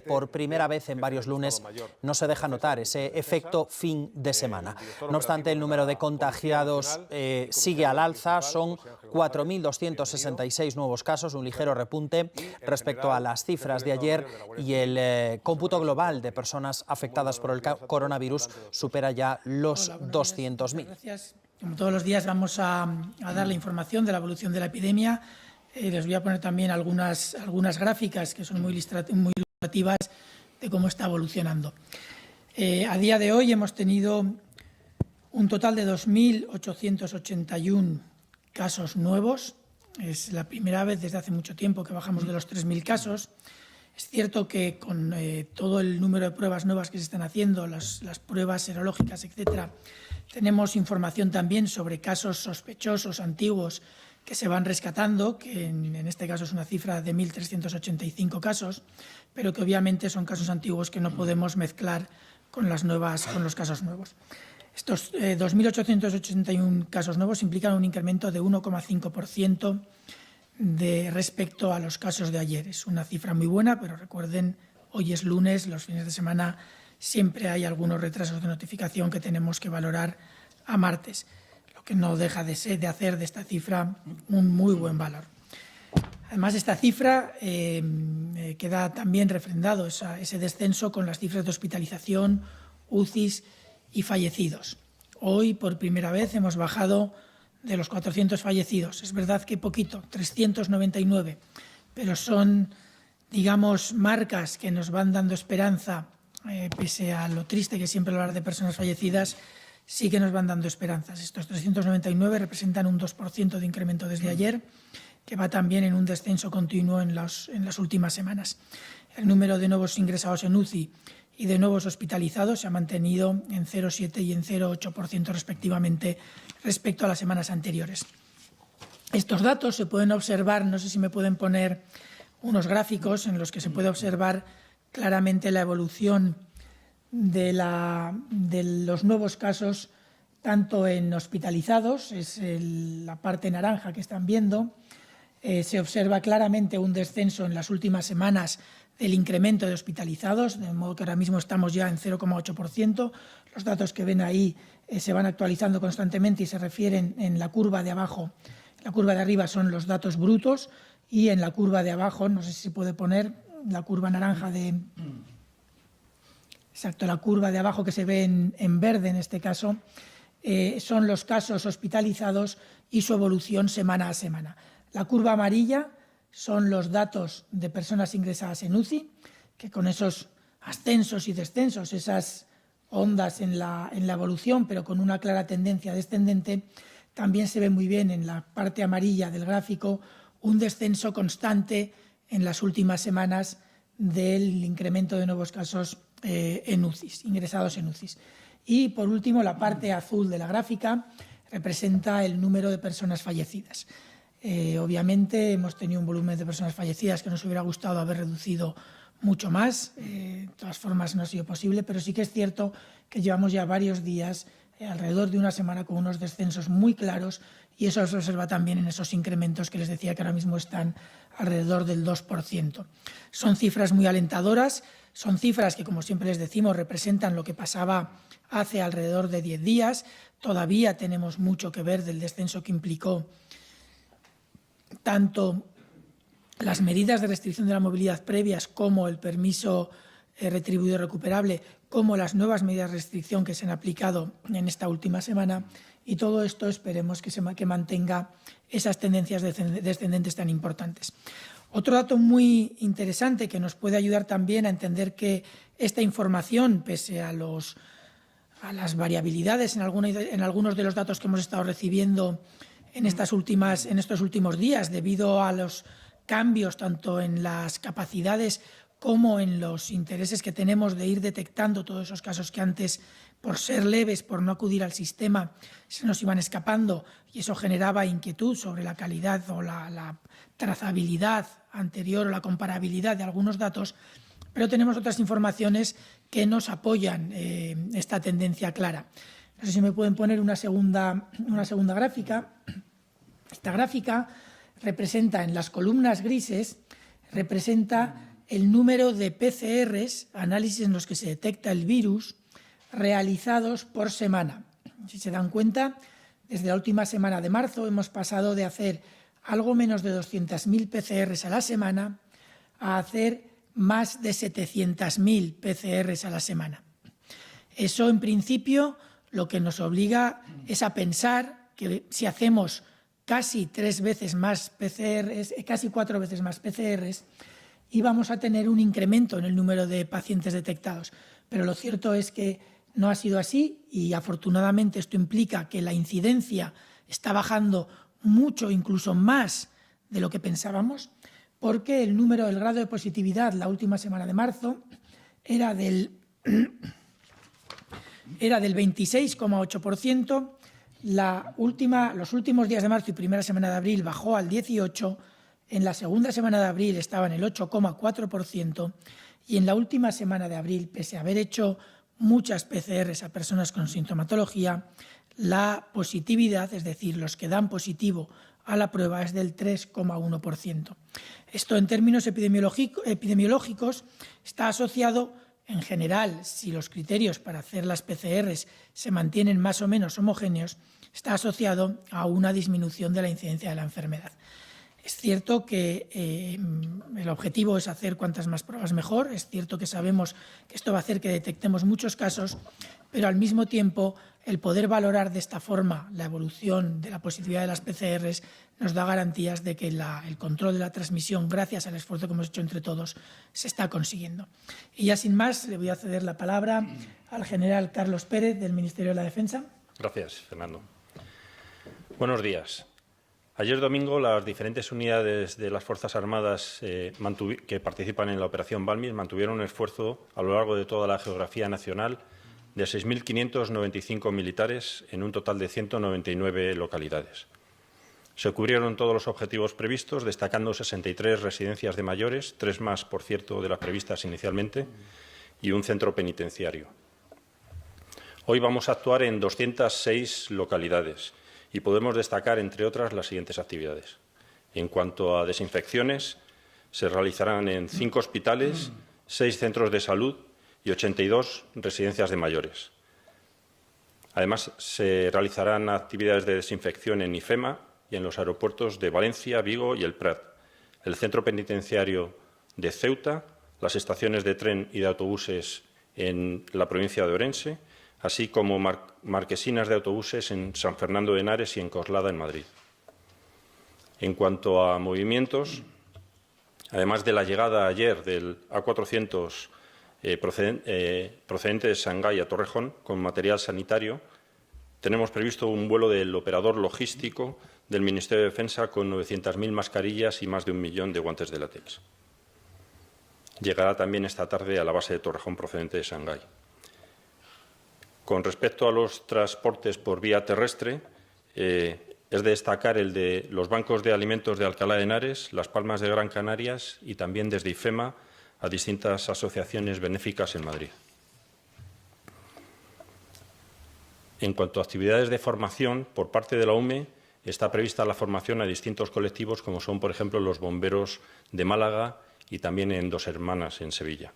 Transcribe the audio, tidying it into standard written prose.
Por primera vez en varios lunes no se deja notar ese efecto fin de semana. No obstante, el número de contagiados sigue al alza. Son 4.266 nuevos casos, un ligero repunte respecto a las cifras de ayer, y el cómputo global de personas afectadas por el coronavirus supera ya los 200.000. Gracias. Como todos los días vamos a dar la información de la evolución de la epidemia. Les voy a poner también algunas gráficas que son muy ilustrativas de cómo está evolucionando. A día de hoy hemos tenido un total de 2.881 casos nuevos. Es la primera vez desde hace mucho tiempo que bajamos de los 3.000 casos. Es cierto que con todo el número de pruebas nuevas que se están haciendo, las pruebas serológicas, etcétera, tenemos información también sobre casos sospechosos antiguos que se van rescatando, que en este caso es una cifra de 1.385 casos, pero que obviamente son casos antiguos que no podemos mezclar con los casos nuevos. Estos 2.881 casos nuevos implican un incremento de 1,5% respecto a los casos de ayer. Es una cifra muy buena, pero recuerden, hoy es lunes, los fines de semana siempre hay algunos retrasos de notificación que tenemos que valorar a martes, lo que no deja de hacer de esta cifra un muy buen valor. Además, esta cifra queda también refrendado ese descenso con las cifras de hospitalización, UCIs y fallecidos. Hoy, por primera vez, hemos bajado de los 400 fallecidos. Es verdad que poquito, 399, pero son, digamos, marcas que nos van dando esperanza, pese a lo triste que siempre hablar de personas fallecidas, sí que nos van dando esperanzas. Estos 399 representan un 2% de incremento desde ayer, que va también en un descenso continuo en las últimas semanas. El número de nuevos ingresados en UCI y de nuevos hospitalizados se ha mantenido en 0,7 y en 0,8% respectivamente respecto a las semanas anteriores. Estos datos se pueden observar, no sé si me pueden poner unos gráficos en los que se puede observar claramente la evolución de los nuevos casos, tanto en hospitalizados, es la parte naranja que están viendo. Se observa claramente un descenso en las últimas semanas del incremento de hospitalizados, de modo que ahora mismo estamos ya en 0,8%. Los datos que ven ahí se van actualizando constantemente y se refieren en la curva de abajo. La curva de arriba son los datos brutos y en la curva de abajo, no sé si se puede poner, la curva naranja la curva de abajo que se ve en verde en este caso, son los casos hospitalizados y su evolución semana a semana. La curva amarilla son los datos de personas ingresadas en UCI, que con esos ascensos y descensos, esas ondas en la evolución, pero con una clara tendencia descendente, también se ve muy bien en la parte amarilla del gráfico un descenso constante en las últimas semanas del incremento de nuevos casos en UCIs, ingresados en UCIs. Y, por último, la parte azul de la gráfica representa el número de personas fallecidas. Obviamente hemos tenido un volumen de personas fallecidas que nos hubiera gustado haber reducido mucho más. De todas formas no ha sido posible, pero sí que es cierto que llevamos ya varios días, alrededor de una semana, con unos descensos muy claros, y eso se observa también en esos incrementos que les decía que ahora mismo están alrededor del 2%. Son cifras muy alentadoras, son cifras que, como siempre les decimos, representan lo que pasaba hace alrededor de 10 días. Todavía tenemos mucho que ver del descenso que implicó tanto las medidas de restricción de la movilidad previas como el permiso retribuido recuperable, como las nuevas medidas de restricción que se han aplicado en esta última semana, y todo esto esperemos que mantenga esas tendencias descendentes tan importantes. Otro dato muy interesante que nos puede ayudar también a entender que esta información, pese a las variabilidades en algunos de los datos que hemos estado recibiendo en estos últimos días, debido a los cambios tanto en las capacidades como en los intereses que tenemos de ir detectando todos esos casos que antes, por ser leves, por no acudir al sistema, se nos iban escapando, y eso generaba inquietud sobre la calidad o la trazabilidad anterior o la comparabilidad de algunos datos, pero tenemos otras informaciones que nos apoyan esta tendencia clara. No sé si me pueden poner una segunda gráfica. Esta gráfica representa, en las columnas grises, representa el número de PCRs, análisis en los que se detecta el virus, realizados por semana. Si se dan cuenta, desde la última semana de marzo hemos pasado de hacer algo menos de 200.000 PCRs a la semana a hacer más de 700.000 PCRs a la semana. Eso, en principio, lo que nos obliga es a pensar que si hacemos casi 3 veces más PCRs, casi 4 veces más PCRs, íbamos a tener un incremento en el número de pacientes detectados. Pero lo cierto es que no ha sido así y, afortunadamente, esto implica que la incidencia está bajando mucho, incluso más de lo que pensábamos, porque el grado de positividad la última semana de marzo era del 26,8%, los últimos días de marzo y primera semana de abril bajó al 18%, en la segunda semana de abril estaba en el 8,4% y en la última semana de abril, pese a haber hecho muchas PCRs a personas con sintomatología, la positividad, es decir, los que dan positivo a la prueba, es del 3,1%. Esto, en términos epidemiológicos, está asociado, en general, si los criterios para hacer las PCRs se mantienen más o menos homogéneos, está asociado a una disminución de la incidencia de la enfermedad. Es cierto que el objetivo es hacer cuantas más pruebas mejor, es cierto que sabemos que esto va a hacer que detectemos muchos casos, pero al mismo tiempo el poder valorar de esta forma la evolución de la positividad de las PCRs nos da garantías de que el control de la transmisión, gracias al esfuerzo que hemos hecho entre todos, se está consiguiendo. Y ya sin más, le voy a ceder la palabra al general Carlos Pérez, del Ministerio de la Defensa. Gracias, Fernando. Buenos días. Ayer domingo, las diferentes unidades de las Fuerzas Armadas que participan en la Operación Balmis mantuvieron un esfuerzo a lo largo de toda la geografía nacional de 6.595 militares en un total de 199 localidades. Se cubrieron todos los objetivos previstos, destacando 63 residencias de mayores, 3 más, por cierto, de las previstas inicialmente, y un centro penitenciario. Hoy vamos a actuar en 206 localidades y podemos destacar, entre otras, las siguientes actividades. En cuanto a desinfecciones, se realizarán en 5 hospitales, 6 centros de salud y 82 residencias de mayores. Además, se realizarán actividades de desinfección en IFEMA y en los aeropuertos de Valencia, Vigo y El Prat, el centro penitenciario de Ceuta, las estaciones de tren y de autobuses en la provincia de Orense, así como marquesinas de autobuses en San Fernando de Henares y en Coslada, en Madrid. En cuanto a movimientos, además de la llegada ayer del A400 procedente de Shanghái a Torrejón con material sanitario, tenemos previsto un vuelo del operador logístico del Ministerio de Defensa con 900.000 mascarillas y más de 1 millón de guantes de látex. Llegará también esta tarde a la base de Torrejón procedente de Shanghái. Con respecto a los transportes por vía terrestre, es de destacar el de los bancos de alimentos de Alcalá de Henares, Las Palmas de Gran Canarias y también desde IFEMA a distintas asociaciones benéficas en Madrid. En cuanto a actividades de formación, por parte de la UME está prevista la formación a distintos colectivos, como son, por ejemplo, los bomberos de Málaga y también en Dos Hermanas, en Sevilla.